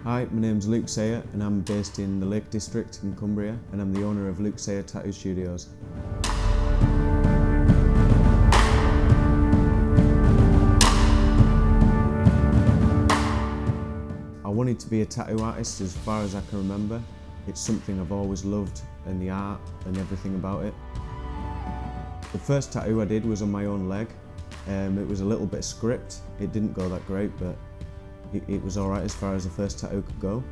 Hi, my name's Luke Sayer and I'm based in the Lake District in Cumbria and I'm the owner of Luke Sayer Tattoo Studios. I wanted to be a tattoo artist as far as I can remember. It's something I've always loved, and the art and everything about it. The first tattoo I did was on my own leg. It was a little bit script. It didn't go that great, but it was alright as far as the first tattoo could go.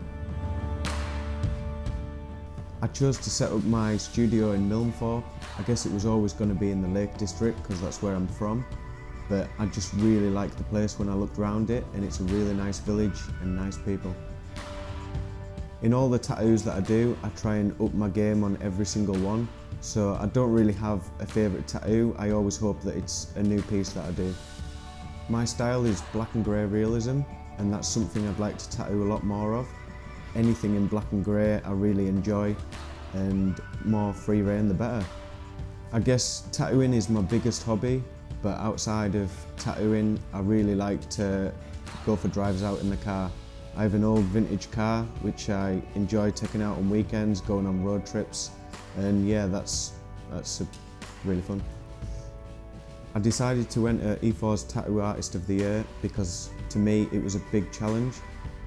I chose to set up my studio in Milnthorpe. I guess it was always going to be in the Lake District because that's where I'm from. But I just really liked the place when I looked around it, and it's a really nice village and nice people. In all the tattoos that I do, I try and up my game on every single one. So I don't really have a favourite tattoo. I always hope that it's a new piece that I do. My style is black and grey realism, and that's something I'd like to tattoo a lot more of. Anything in black and grey I really enjoy, and more free reign the better. I guess tattooing is my biggest hobby, but outside of tattooing I really like to go for drives out in the car. I have an old vintage car which I enjoy taking out on weekends, going on road trips, and yeah, that's really fun. I decided to enter E4's Tattoo Artist of the Year because to me it was a big challenge,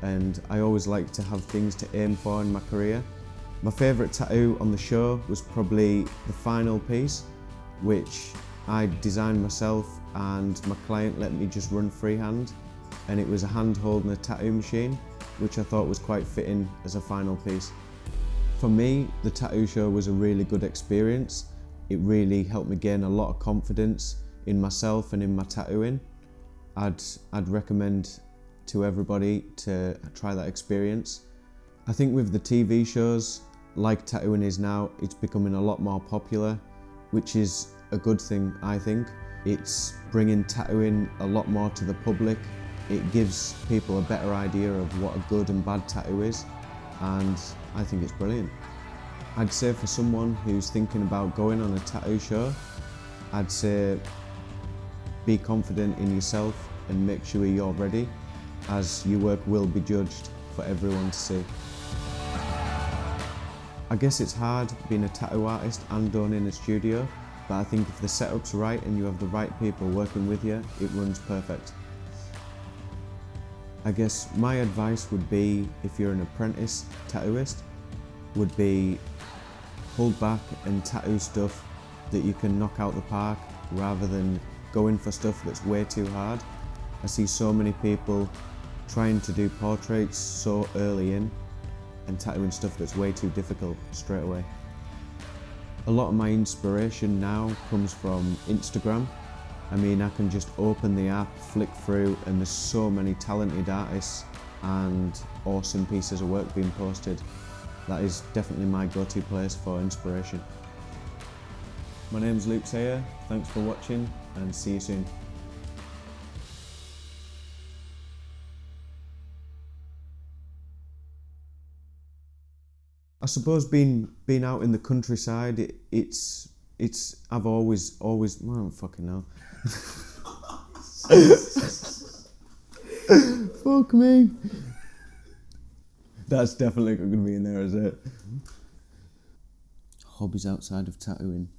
and I always like to have things to aim for in my career. My favourite tattoo on the show was probably the final piece, which I designed myself and my client let me just run freehand, and it was a hand holding a tattoo machine, which I thought was quite fitting as a final piece. For me, the tattoo show was a really good experience. It really helped me gain a lot of confidence in myself and in my tattooing. I'd recommend to everybody to try that experience. I think with the TV shows, like tattooing is now, it's becoming a lot more popular, which is a good thing, I think. It's bringing tattooing a lot more to the public. It gives people a better idea of what a good and bad tattoo is, and I think it's brilliant. I'd say for someone who's thinking about going on a tattoo show, I'd say be confident in yourself and make sure you're ready, as your work will be judged for everyone to see. I guess it's hard being a tattoo artist and owning a studio, but I think if the setup's right and you have the right people working with you, it runs perfect. I guess my advice would be, if you're an apprentice tattooist, would be hold back and tattoo stuff that you can knock out the park rather than going for stuff that's way too hard. I see so many people trying to do portraits so early in and tattooing stuff that's way too difficult straight away. A lot of my inspiration now comes from Instagram. I mean, I can just open the app, flick through, and there's so many talented artists and awesome pieces of work being posted. That is definitely my go-to place for inspiration. My name's Luke Sayer, thanks for watching and see you soon. I suppose being out in the countryside, I've always, I don't fucking know. Fuck me. That's definitely going to be in there, is it? Hobbies outside of tattooing.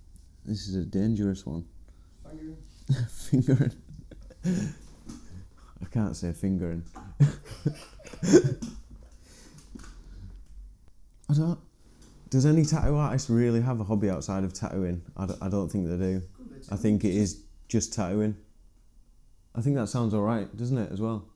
This is a dangerous one. Fingering. I can't say fingering. Does any tattoo artist really have a hobby outside of tattooing? I don't think they do. I think it is just tattooing. I think that sounds alright, doesn't it, as well?